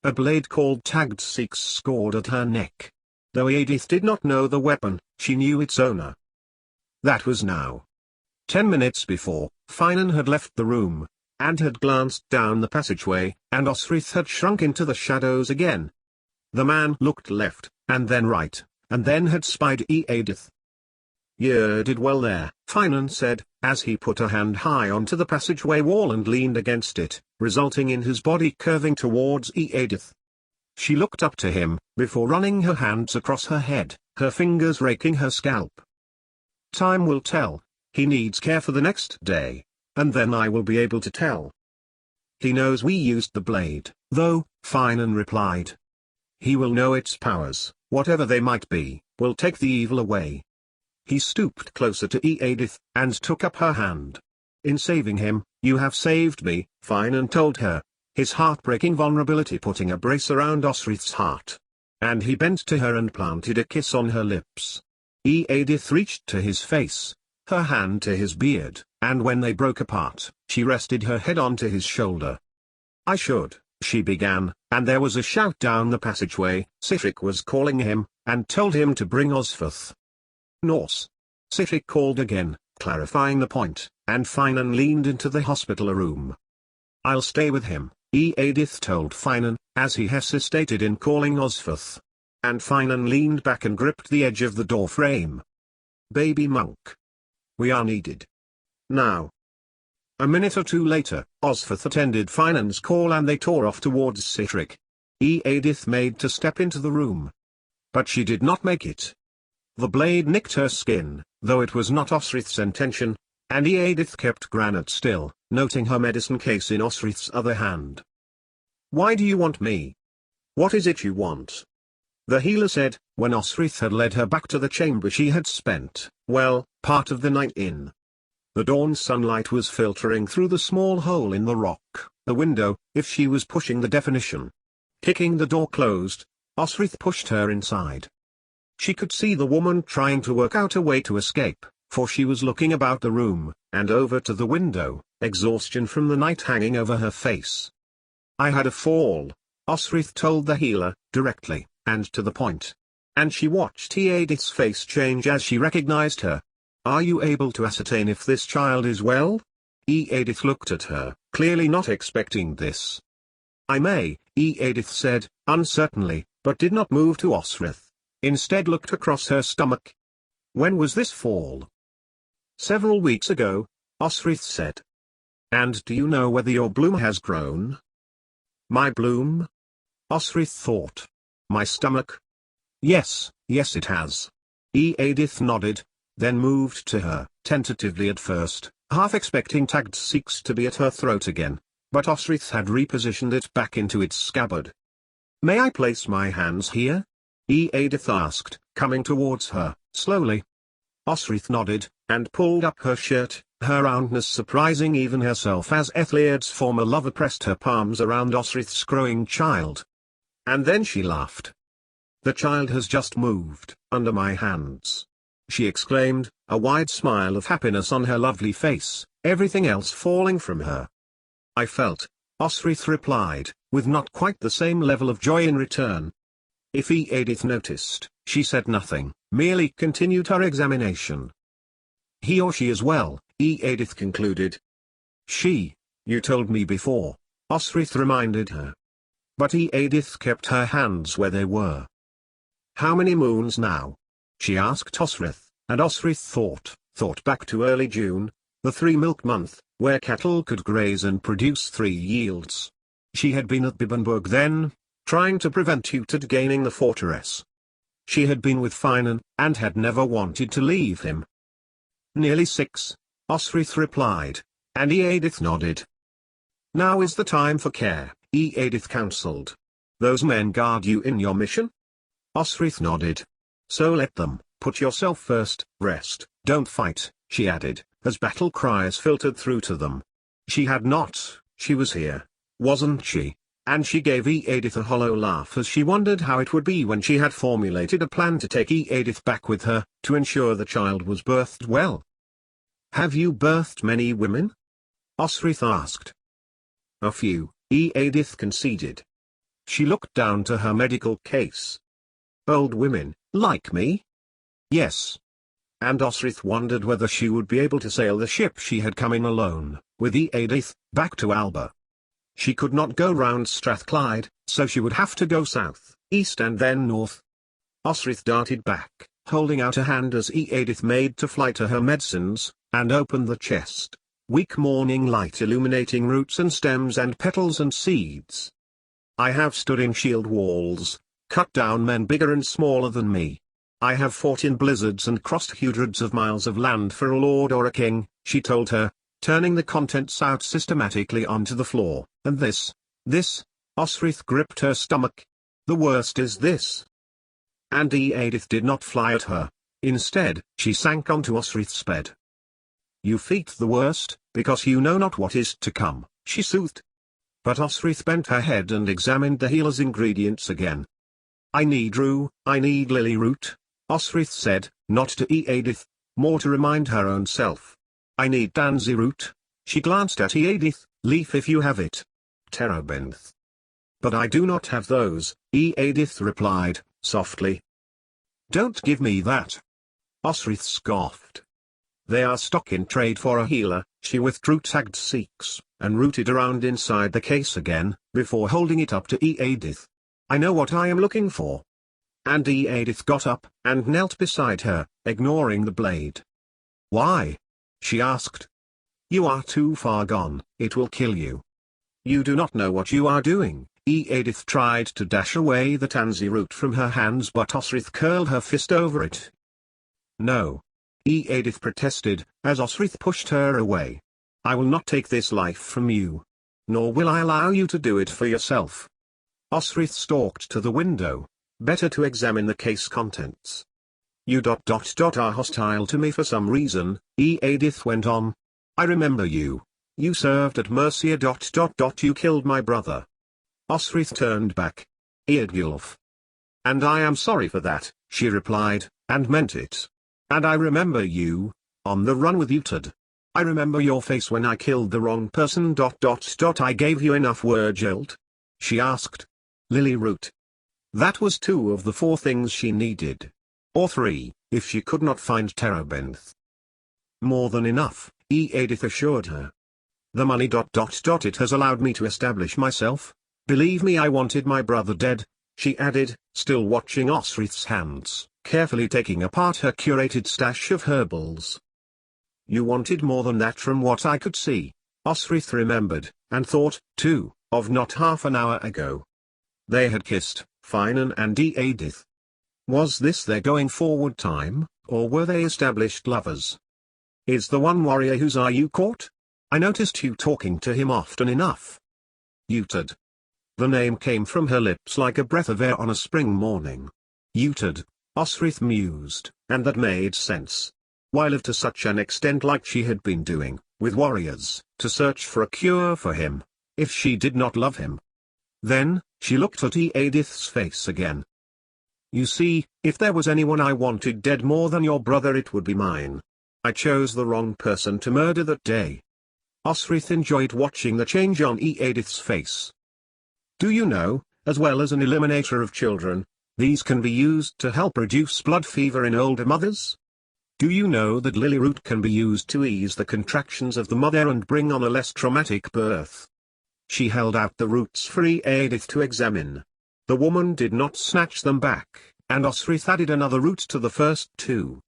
a blade called tagged six scored at her neck. Though Edith did not know the weapon, she knew its owner. That was now. 10 minutes before, Finan had left the room, and had glanced down the passageway, and Osrith had shrunk into the shadows again. The man looked left, and then right, and then had spied Edith. "You did well there," Finan said, as he put a hand high onto the passageway wall and leaned against it, resulting in his body curving towards Edith. She looked up to him, before running her hands across her head, her fingers raking her scalp. "Time will tell. He needs care for the next day, and then I will be able to tell." "He knows we used the blade, though," Finan replied. "He will know its powers, whatever they might be, will take the evil away." He stooped closer to Edith, and took up her hand. "In saving him, you have saved me," Finan told her, his heartbreaking vulnerability putting a brace around Osrith's heart. And he bent to her and planted a kiss on her lips. Edith reached to his face, her hand to his beard, and when they broke apart, she rested her head onto his shoulder. "I should," she began, and there was a shout down the passageway. Sihtric was calling him, and told him to bring Osferth. "Norse." Sihtric called again, clarifying the point, and Finan leaned into the hospital room. "I'll stay with him," Edith told Finan, as he hesitated in calling Osferth. And Finan leaned back and gripped the edge of the door frame. "Baby monk. We are needed. Now." A minute or two later, Osferth attended Finan's call and they tore off towards Sihtric. Edith made to step into the room. But she did not make it. The blade nicked her skin, though it was not Osrith's intention, and Edith kept granite still, noting her medicine case in Osrith's other hand. "Why do you want me? What is it you want?" the healer said, when Osrith had led her back to the chamber she had spent, well, part of the night in. The dawn sunlight was filtering through the small hole in the rock, the window, if she was pushing the definition. Kicking the door closed, Osrith pushed her inside. She could see the woman trying to work out a way to escape, for she was looking about the room, and over to the window, exhaustion from the night hanging over her face. "I had a fall," Osrith told the healer, directly, and to the point. And she watched Edith's face change as she recognized her. "Are you able to ascertain if this child is well?" Edith looked at her, clearly not expecting this. "I may," Edith said, uncertainly, but did not move to Osrith. Instead looked across her stomach. "When was this fall?" "Several weeks ago," Osrith said. "And do you know whether your bloom has grown?" "My bloom?" Osrith thought. "My stomach?" Yes, it has." Edith nodded, then moved to her, tentatively at first, half expecting tagged six to be at her throat again, but Osrith had repositioned it back into its scabbard. "May I place my hands here?" Edith asked, coming towards her, slowly. Osrith nodded, and pulled up her shirt, her roundness surprising even herself as Ethlird's former lover pressed her palms around Osrith's growing child. And then she laughed. "The child has just moved, under my hands," she exclaimed, a wide smile of happiness on her lovely face, everything else falling from her. "I felt," Osrith replied, with not quite the same level of joy in return. If Edith noticed, she said nothing, merely continued her examination. "He or she is well," Edith concluded. "She, you told me before," Osrith reminded her. But Edith kept her hands where they were. "How many moons now?" she asked Osrith, and Osrith thought back to early June, the 3-milk month, where cattle could graze and produce 3 yields. She had been at Bibbenburg then, trying to prevent Utad gaining the fortress. She had been with Finan, and had never wanted to leave him. "Nearly 6, Osrith replied, and Edith nodded. "Now is the time for care," Edith counseled. "Those men guard you in your mission?" Osrith nodded. "So let them, put yourself first, rest, don't fight," she added, as battle cries filtered through to them. She had not, she was here, wasn't she? And she gave Edith a hollow laugh as she wondered how it would be when she had formulated a plan to take Edith back with her, to ensure the child was birthed well. "Have you birthed many women?" Osrith asked. "A few," Edith conceded. She looked down to her medical case. Old women, like me? Yes. And Osrith wondered whether she would be able to sail the ship she had come in alone, with Edith, back to Alba. She could not go round Strathclyde, so she would have to go south, east and then north. Osrith darted back, holding out a hand as Edith made to fly to her medicines, and opened the chest. Weak morning light illuminating roots and stems and petals and seeds. I have stood in shield walls, cut down men bigger and smaller than me. I have fought in blizzards and crossed hundreds of miles of land for a lord or a king, she told her, turning the contents out systematically onto the floor. And this, Osrith gripped her stomach. The worst is this. And Edith did not fly at her. Instead, she sank onto Osrith's bed. You feat the worst, because you know not what is to come, she soothed. But Osrith bent her head and examined the healer's ingredients again. I need rue, I need lily root, Osrith said, not to Edith, more to remind her own self. I need tansy root. She glanced at Edith, leaf if you have it. Terebinth. But I do not have those, Edith replied, softly. Don't give me that. Osrith scoffed. They are stock in trade for a healer. She withdrew tagged seeks, and rooted around inside the case again, before holding it up to Edith. I know what I am looking for. And Edith got up, and knelt beside her, ignoring the blade. Why? She asked. You are too far gone, it will kill you. You do not know what you are doing. Edith tried to dash away the tansy root from her hands, but Osrith curled her fist over it. No. Edith protested, as Osrith pushed her away. I will not take this life from you. Nor will I allow you to do it for yourself. Osrith stalked to the window. Better to examine the case contents. You are hostile to me for some reason, Edith went on. I remember you. You served at Mercia. You killed my brother. Osrith turned back. Eardgulf. And I am sorry for that, she replied, and meant it. And I remember you, on the run with Utad. I remember your face when I killed the wrong person. I gave you enough Wurgild? She asked. Lily root. That was 2 of the 4 things she needed. Or 3, if she could not find Terebinth. More than enough, Edith assured her. The money. It has allowed me to establish myself. Believe me, I wanted my brother dead, she added, still watching Osrith's hands, carefully taking apart her curated stash of herbals. You wanted more than that from what I could see, Osrith remembered, and thought, too, of not half an hour ago. They had kissed, Finan and Edith. Was this their going forward time, or were they established lovers? Is the one warrior whose eye you caught? I noticed you talking to him often enough. Utad. The name came from her lips like a breath of air on a spring morning. Utad, Osrith mused, and that made sense. Why live to such an extent like she had been doing, with warriors, to search for a cure for him, if she did not love him? Then, she looked at Edith's face again. You see, if there was anyone I wanted dead more than your brother, it would be mine. I chose the wrong person to murder that day. Osrith enjoyed watching the change on Edith's face. Do you know, as well as an eliminator of children, these can be used to help reduce blood fever in older mothers? Do you know that lily root can be used to ease the contractions of the mother and bring on a less traumatic birth? She held out the roots for Edith to examine. The woman did not snatch them back, and Osrith added another root to the first 2.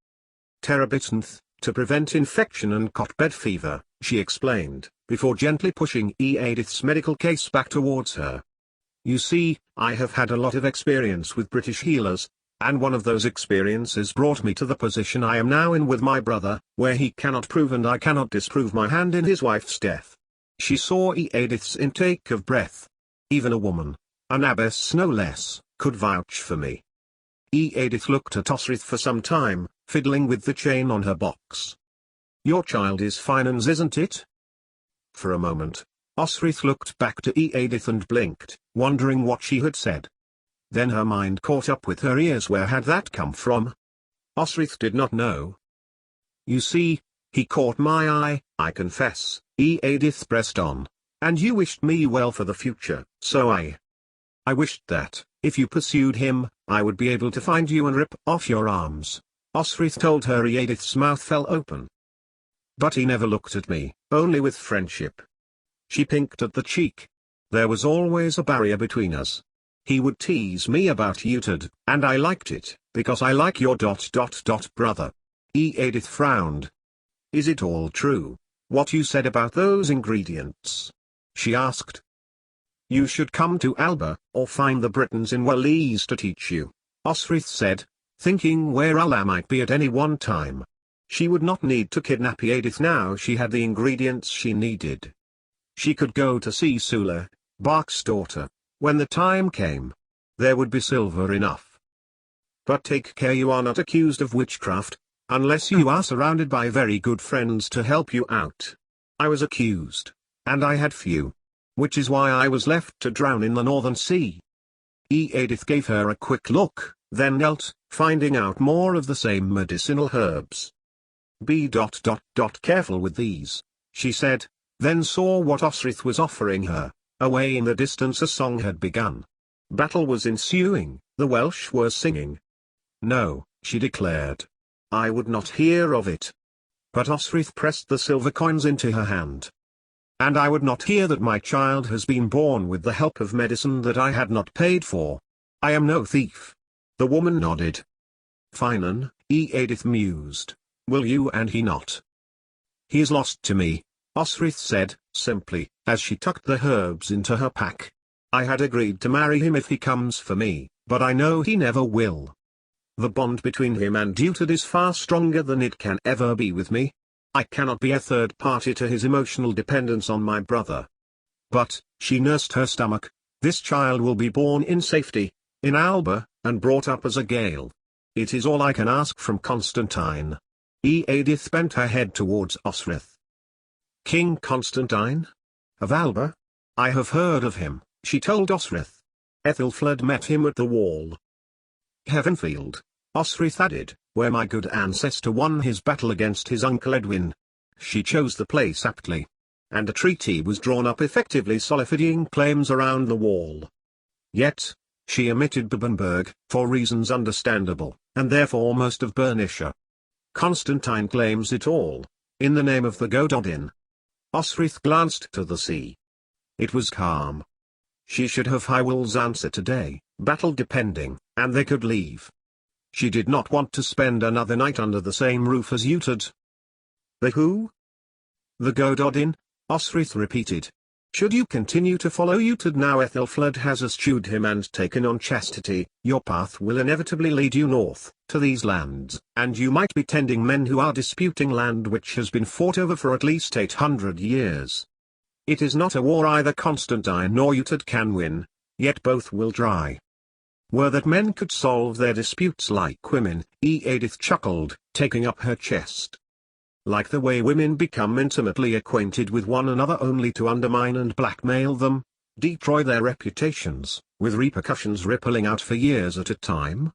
Terebinth, to prevent infection and cot-bed fever, she explained, before gently pushing Edith's medical case back towards her. You see, I have had a lot of experience with British healers, and one of those experiences brought me to the position I am now in with my brother, where he cannot prove and I cannot disprove my hand in his wife's death. She saw Edith's intake of breath. Even a woman, an abbess no less, could vouch for me. Edith looked at Osrith for some time, fiddling with the chain on her box. Your child is Finan's, isn't it? For a moment, Osrith looked back to Edith and blinked, wondering what she had said. Then her mind caught up with her ears. Where had that come from? Osrith did not know. You see, he caught my eye, I confess, Edith pressed on. And you wished me well for the future, so I I wished that, if you pursued him, I would be able to find you and rip off your arms. Osrith told her. Edith's mouth fell open. But he never looked at me, only with friendship. She pinked at the cheek. There was always a barrier between us. He would tease me about Utad, and I liked it, because I like your brother. Edith frowned. Is it all true, what you said about those ingredients? She asked. You should come to Alba, or find the Britons in Wales to teach you, Osrith said, thinking where Allah might be at any one time. She would not need to kidnap Edith now. She had the ingredients she needed. She could go to see Sula, Bark's daughter, when the time came. There would be silver enough. But take care you are not accused of witchcraft, unless you are surrounded by very good friends to help you out. I was accused, and I had few. Which is why I was left to drown in the Northern Sea. Edith gave her a quick look, then knelt, finding out more of the same medicinal herbs. Be careful with these, she said, then saw what Osrith was offering her. Away in the distance a song had begun. Battle was ensuing, the Welsh were singing. No, she declared. I would not hear of it. But Osrith pressed the silver coins into her hand. And I would not hear that my child has been born with the help of medicine that I had not paid for. I am no thief. The woman nodded. Finan, Edith mused. Will you and he not? He is lost to me, Osrith said, simply, as she tucked the herbs into her pack. I had agreed to marry him if he comes for me, but I know he never will. The bond between him and Utad is far stronger than it can ever be with me. I cannot be a third party to his emotional dependence on my brother. But, she nursed her stomach, this child will be born in safety, in Alba, and brought up as a Gael. It is all I can ask from Constantine. Edith bent her head towards Osrith. King Constantine? Of Alba? I have heard of him, she told Osrith. Ethelfled met him at the wall. Heavenfield, Osrith added, where my good ancestor won his battle against his uncle Edwin. She chose the place aptly. And a treaty was drawn up effectively solidifying claims around the wall. Yet, she omitted Bebbanburg, for reasons understandable, and therefore most of Bernicia. Constantine claims it all, in the name of the Gododin. Osrith glanced to the sea. It was calm. She should have Hywel's answer today, battle depending, and they could leave. She did not want to spend another night under the same roof as Utad. The who? The Gododin, Osrith repeated. Should you continue to follow Utad now Ethelfled has eschewed him and taken on chastity, your path will inevitably lead you north, to these lands, and you might be tending men who are disputing land which has been fought over for at least 800 years. It is not a war either Constantine nor Utad can win, yet both will dry. Were that men could solve their disputes like women, Edith chuckled, taking up her chest. Like the way women become intimately acquainted with one another only to undermine and blackmail them, destroy their reputations, with repercussions rippling out for years at a time?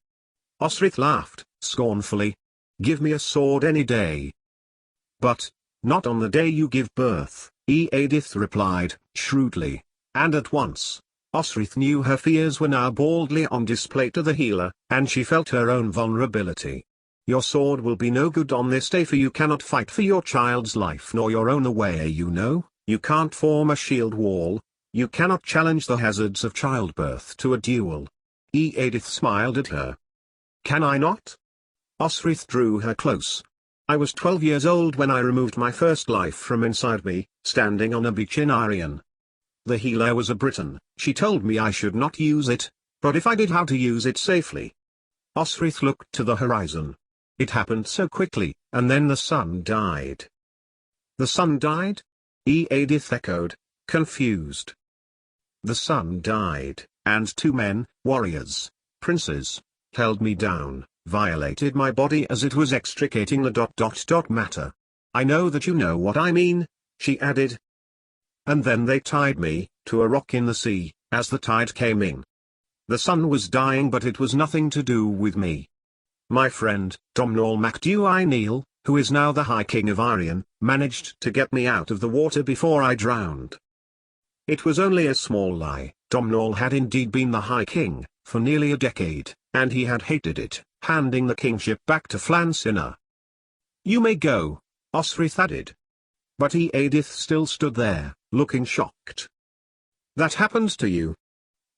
Osrith laughed, scornfully. Give me a sword any day. But, not on the day you give birth, Edith replied, shrewdly, and at once. Osrith knew her fears were now baldly on display to the healer, and she felt her own vulnerability. Your sword will be no good on this day for you cannot fight for your child's life nor your own away you can't form a shield wall, you cannot challenge the hazards of childbirth to a duel. Edith smiled at her. Can I not? Osrith drew her close. I was 12 years old when I removed my first life from inside me, standing on a beach in Arion. The healer was a Briton, she told me I should not use it, but if I did how to use it safely. Osrith looked to the horizon. It happened so quickly, and then the sun died. The sun died? Edith echoed, confused. The sun died, and two men, warriors, princes, held me down, violated my body as it was extricating the matter. I know that you know what I mean, she added. And then they tied me, to a rock in the sea, as the tide came in. The sun was dying but it was nothing to do with me. My friend, Domhnall Macdui Neil, who is now the High King of Arion, managed to get me out of the water before I drowned. It was only a small lie, Domhnall had indeed been the High King, for nearly a decade, and he had hated it, handing the kingship back to Flansinna. "You may go," Osrith added. But Edith still stood there, looking shocked. "That happened to you?"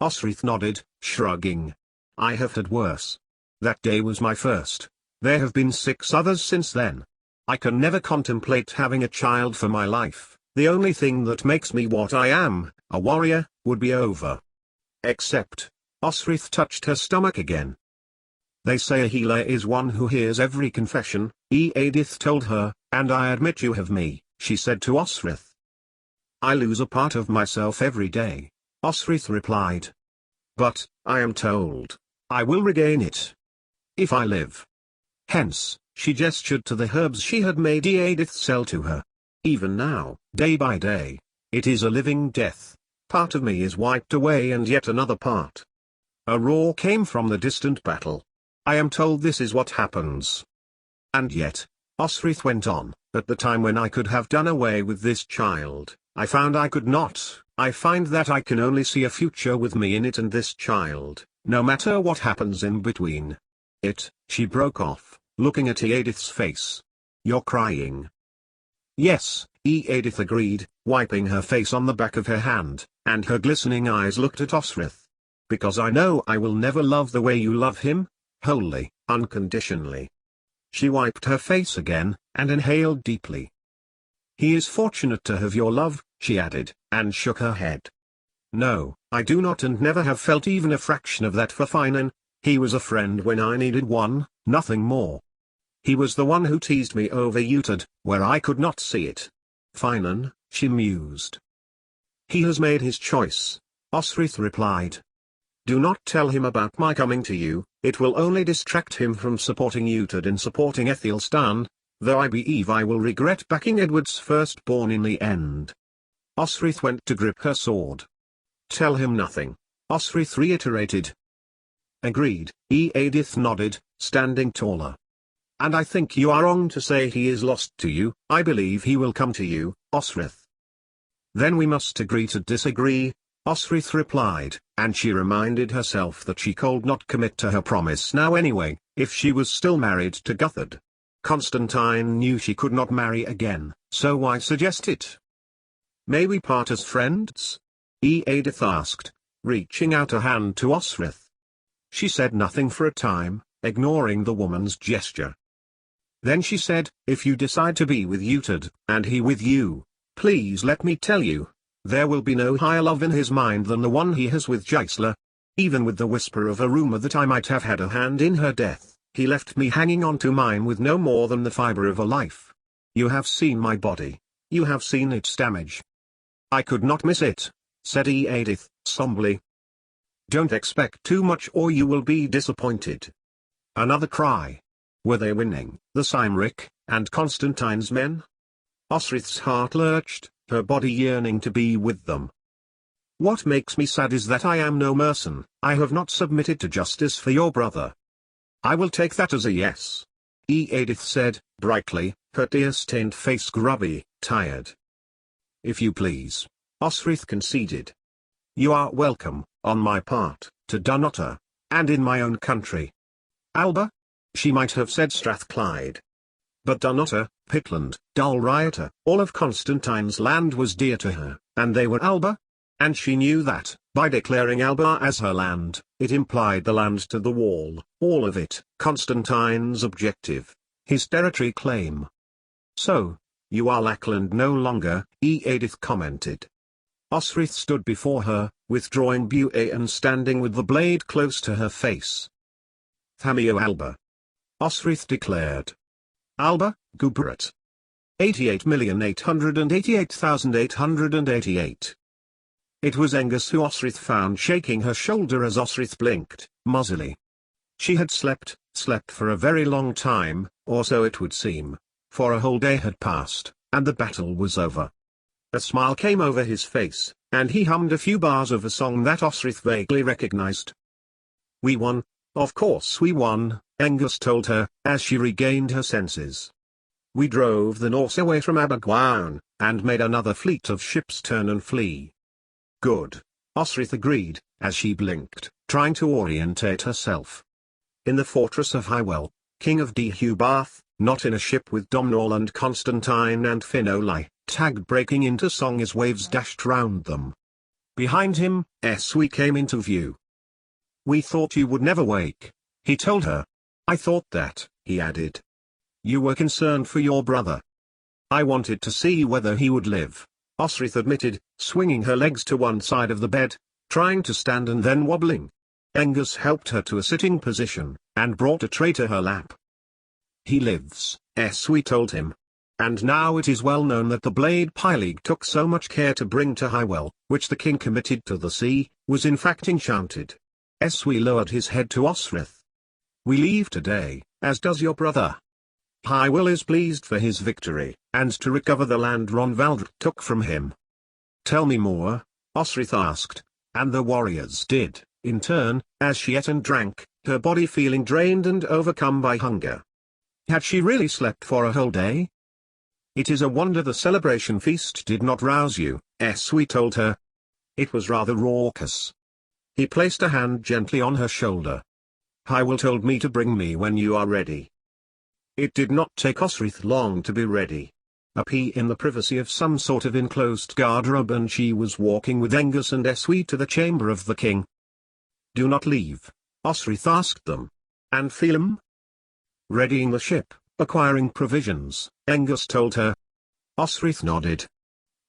Osrith nodded, shrugging. "I have had worse. That day was my first. There have been 6 others since then. I can never contemplate having a child for my life. The only thing that makes me what I am, a warrior, would be over. Except," Osrith touched her stomach again. "They say a healer is one who hears every confession," Edith told her, "and I admit you have me," she said to Osrith. "I lose a part of myself every day," Osrith replied. "But, I am told, I will regain it. If I live." Hence, she gestured to the herbs she had made Edith sell to her. "Even now, day by day, it is a living death. Part of me is wiped away and yet another part." A roar came from the distant battle. "I am told this is what happens. And yet," Osrith went on, "at the time when I could have done away with this child, I found I could not. I find that I can only see a future with me in it and this child, no matter what happens in between. She broke off, looking at Edith's face. "You're crying." "Yes," Edith agreed, wiping her face on the back of her hand, and her glistening eyes looked at Osrith. "Because I know I will never love the way you love him, wholly, unconditionally." She wiped her face again, and inhaled deeply. "He is fortunate to have your love," she added, and shook her head. "No, I do not and never have felt even a fraction of that for Finan. He was a friend when I needed one, nothing more. He was the one who teased me over Utad, where I could not see it. Finan," she mused. "He has made his choice," Osrith replied. "Do not tell him about my coming to you, it will only distract him from supporting Utad in supporting Ethelstan, though I believe I will regret backing Edward's firstborn in the end." Osrith went to grip her sword. "Tell him nothing," Osrith reiterated. "Agreed," Edith nodded, standing taller. "And I think you are wrong to say he is lost to you. I believe he will come to you, Osrith." "Then we must agree to disagree," Osrith replied, and she reminded herself that she could not commit to her promise now anyway, if she was still married to Guthard. Constantine knew she could not marry again, so why suggest it? "May we part as friends?" Edith asked, reaching out a hand to Osrith. She said nothing for a time, ignoring the woman's gesture. Then she said, "If you decide to be with Utad, and he with you, please let me tell you, there will be no higher love in his mind than the one he has with Gisela. Even with the whisper of a rumor that I might have had a hand in her death, he left me hanging on to mine with no more than the fiber of a life. You have seen my body. You have seen its damage." "I could not miss it," said Edith, somberly. "Don't expect too much or you will be disappointed." Another cry. Were they winning, the Cymric, and Constantine's men? Osrith's heart lurched, her body yearning to be with them. "What makes me sad is that I am no mercenary. I have not submitted to justice for your brother." "I will take that as a yes," Edith said, brightly, her tear-stained face grubby, tired. "If you please," Osrith conceded. "You are welcome, on my part, to Dunnottar, and in my own country." Alba? She might have said Strathclyde. But Dunnottar, Pitland, Dalriata, all of Constantine's land was dear to her, and they were Alba? And she knew that, by declaring Alba as her land, it implied the land to the wall, all of it, Constantine's objective, his territory claim. "So, you are Lackland no longer," Edith commented. Osrith stood before her, withdrawing Buet and standing with the blade close to her face. "Thamio Alba," Osrith declared. "Alba, Gubarat. 88,888,888. It was Angus who Osrith found shaking her shoulder as Osrith blinked, muzzily. She had slept for a very long time, or so it would seem, for a whole day had passed, and the battle was over. A smile came over his face, and he hummed a few bars of a song that Osrith vaguely recognized. "We won, of course we won," Angus told her, as she regained her senses. "We drove the Norse away from Abergwaun, and made another fleet of ships turn and flee." "Good. Osrith agreed, as she blinked, trying to orientate herself. In the fortress of Hywel, king of Deheubarth, not in a ship with Domhnall and Constantine and Finoli, tagged breaking into song as waves dashed round them. Behind him, Eswe came into view. "We thought you would never wake," he told her. "I thought that," he added. "You were concerned for your brother." "I wanted to see whether he would live," Osrith admitted, swinging her legs to one side of the bed, trying to stand and then wobbling. Angus helped her to a sitting position, and brought a tray to her lap. "He lives," Eswe told him. "And now it is well known that the blade Pyleague took so much care to bring to Hywel, which the king committed to the sea, was in fact enchanted." Eswe lowered his head to Osrith. "We leave today, as does your brother. Hywel is pleased for his victory, and to recover the land Ronvaldr took from him." "Tell me more," Osrith asked, and the warriors did, in turn, as she ate and drank, her body feeling drained and overcome by hunger. Had she really slept for a whole day? "It is a wonder the celebration feast did not rouse you," Eswe told her. "It was rather raucous." He placed a hand gently on her shoulder. "Hywel told me to bring me when you are ready." It did not take Osrith long to be ready. A pea in the privacy of some sort of enclosed garderobe, and she was walking with Angus and Eswe to the chamber of the king. "Do not leave," Osrith asked them. "And Phelim?" "Readying the ship, acquiring provisions," Angus told her. Osrith nodded.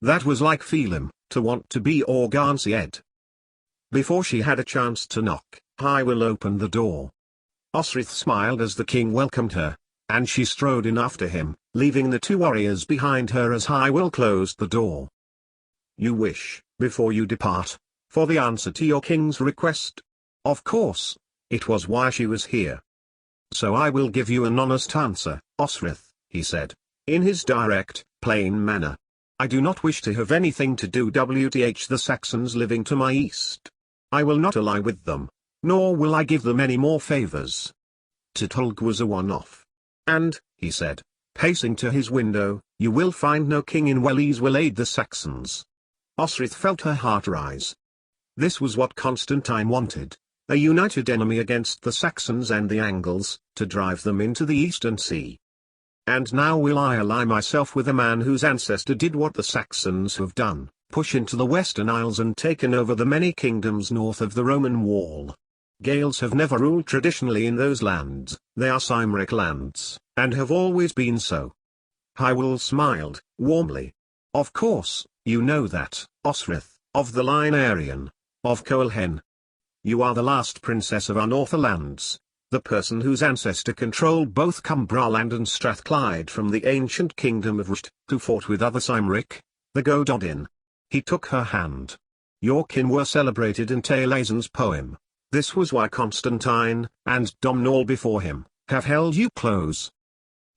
That was like Phelim, to want to be Organsied. Before she had a chance to knock, Hywel opened the door. Osrith smiled as the king welcomed her, and she strode in after him, leaving the two warriors behind her as Hywel closed the door. "You wish, before you depart, for the answer to your king's request?" Of course. It was why she was here. "So I will give you an honest answer, Osrith," he said, in his direct, plain manner. "I do not wish to have anything to do with the Saxons living to my east. I will not ally with them, nor will I give them any more favors. Titulg was a one-off. And," he said, pacing to his window, "you will find no king in Wales will aid the Saxons." Osrith felt her heart rise. This was what Constantine wanted. A united enemy against the Saxons and the Angles, to drive them into the Eastern Sea. "And now will I ally myself with a man whose ancestor did what the Saxons have done, push into the Western Isles and taken over the many kingdoms north of the Roman wall. Gaels have never ruled traditionally in those lands, they are Cymric lands, and have always been so." Hywel smiled, warmly. "Of course, you know that, Osrith, of the line Aryan, of Coelhen. You are the last princess of our Northlands, the person whose ancestor controlled both Cumbraland and Strathclyde from the ancient kingdom of Rusht, who fought with other Cymric, the Gododin." He took her hand. "Your kin were celebrated in Taliesin's poem. This was why Constantine, and Domhnall before him, have held you close.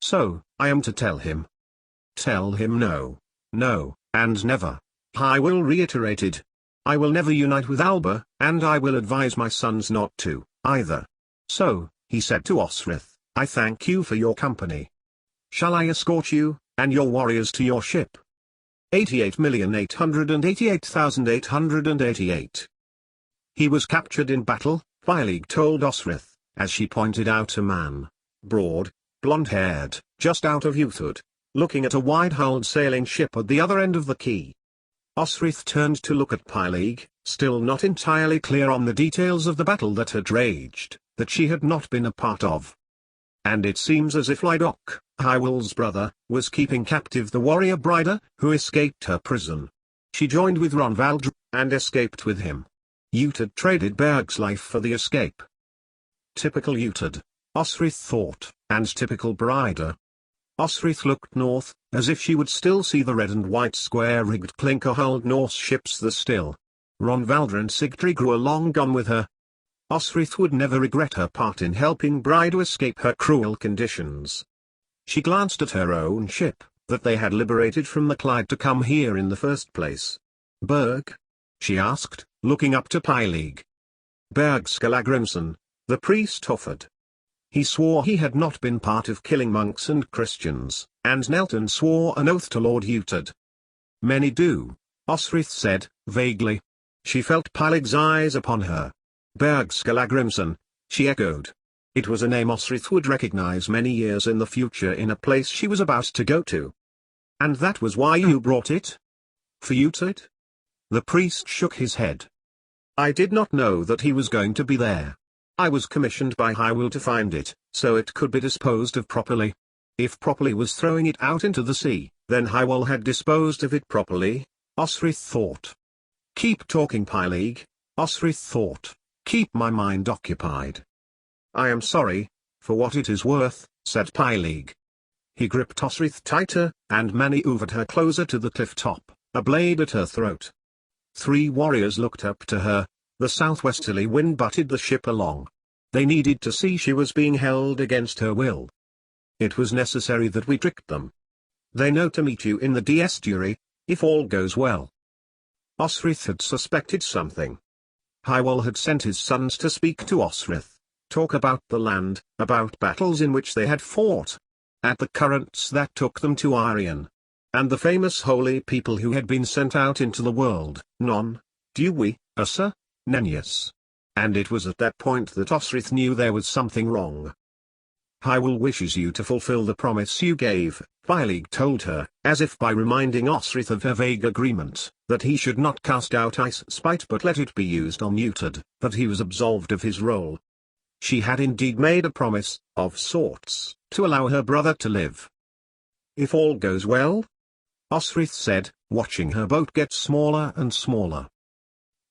So, I am to tell him?" "Tell him no, no, and never," Hywel reiterated. "I will never unite with Alba, and I will advise my sons not to, either. So," he said to Osrith, "I thank you for your company. Shall I escort you, and your warriors to your ship?" 88,888,888. "He was captured in battle," Pyleague told Osrith, as she pointed out a man, broad, blonde-haired, just out of youthhood, looking at a wide-hulled sailing ship at the other end of the quay. Osrith turned to look at Pyleague, still not entirely clear on the details of the battle that had raged, that she had not been a part of. "And it seems as if Lydok, Hywel's brother, was keeping captive the warrior Brida, who escaped her prison. She joined with Ronvaldr, and escaped with him. Utad traded Berg's life for the escape." Typical Utad, Osrith thought, and typical Brida. Osrith looked north, as if she would still see the red and white square-rigged clinker-hulled Norse ships there still. Ronvaldr and Sigtryg were long gone with her. Osrith would never regret her part in helping Bride escape her cruel conditions. She glanced at her own ship, that they had liberated from the Clyde to come here in the first place. "Berg?" she asked, looking up to Pyleague. "Berg Skallagrimson," the priest offered. He swore he had not been part of killing monks and Christians, and knelt and swore an oath to Lord Utad. "Many do," Osrith said, vaguely. She felt Pylig's eyes upon her. Bergskalagrimson, she echoed. It was a name Osrith would recognize many years in the future in a place she was about to go to. And that was why you brought it? For Utid? The priest shook his head. I did not know that he was going to be there. I was commissioned by Hywel to find it, so it could be disposed of properly. If properly was throwing it out into the sea, then Hywel had disposed of it properly, Osrith thought. Keep talking, Pylig, Osrith thought. Keep my mind occupied. I am sorry, for what it is worth, said Pylig. He gripped Osrith tighter, and maneuvered her closer to the cliff top, a blade at her throat. 3 warriors looked up to her. The southwesterly wind butted the ship along. They needed to see she was being held against her will. It was necessary that we tricked them. They know to meet you in the estuary, if all goes well. Osrith had suspected something. Hywel had sent his sons to speak to Osrith, talk about the land, about battles in which they had fought, at the currents that took them to Arion, and the famous holy people who had been sent out into the world, Non, Dewey, Usa, Nennius. And it was at that point that Osrith knew there was something wrong. Hywel wishes you to fulfill the promise you gave, Pylig told her, as if by reminding Osrith of her vague agreement, that he should not cast out Ice Spite but let it be used on Utid, that he was absolved of his role. She had indeed made a promise, of sorts, to allow her brother to live. If all goes well? Osrith said, watching her boat get smaller and smaller.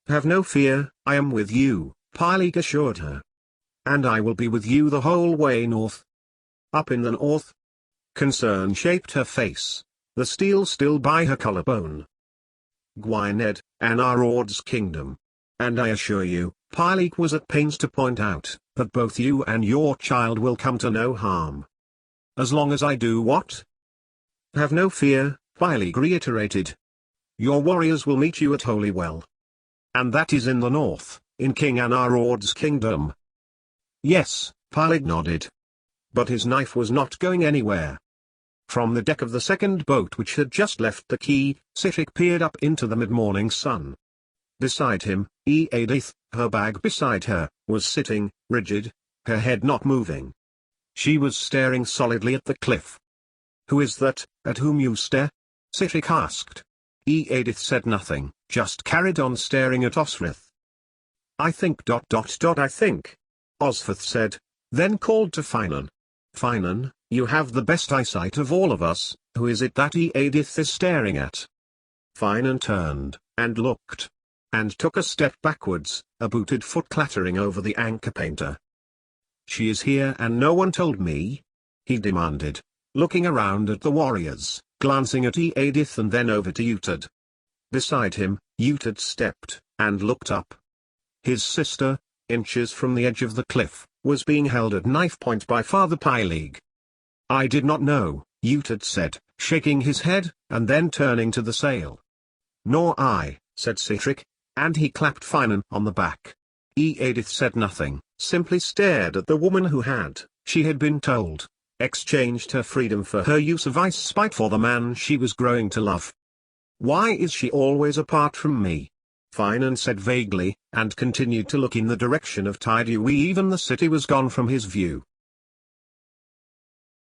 Have no fear, I am with you, Pylig assured her. And I will be with you the whole way north. Up in the north? Concern shaped her face, the steel still by her collarbone. Gwynedd, Anarod's kingdom. And I assure you, Pylig was at pains to point out, that both you and your child will come to no harm. As long as I do what? Have no fear, Pylig reiterated. Your warriors will meet you at Holywell. And that is in the north, in King Anarod's kingdom. Yes, Pylig nodded. But his knife was not going anywhere. From the deck of the second boat which had just left the quay, Sihtric peered up into the mid-morning sun. Beside him, Edith, her bag beside her, was sitting, rigid, her head not moving. She was staring solidly at the cliff. Who is that, at whom you stare? Sihtric asked. Edith said nothing, just carried on staring at Osrith. I think ... I think. Osrith said, then called to Finan. Finan, you have the best eyesight of all of us, who is it that Edith is staring at? Finan turned, and looked. And took a step backwards, a booted foot clattering over the anchor painter. She is here and no one told me? He demanded, looking around at the warriors, glancing at Edith and then over to Utid. Beside him, Utid stepped, and looked up. His sister, inches from the edge of the cliff, was being held at knife point by Father Pylig. I did not know, Utid said, shaking his head, and then turning to the sail. Nor I, said Sihtric, and he clapped Finan on the back. Edith said nothing, simply stared at the woman who had, she had been told, exchanged her freedom for her use of ice spite for the man she was growing to love. Why is she always apart from me? Finan said vaguely, and continued to look in the direction of Tidewee. Even the city was gone from his view.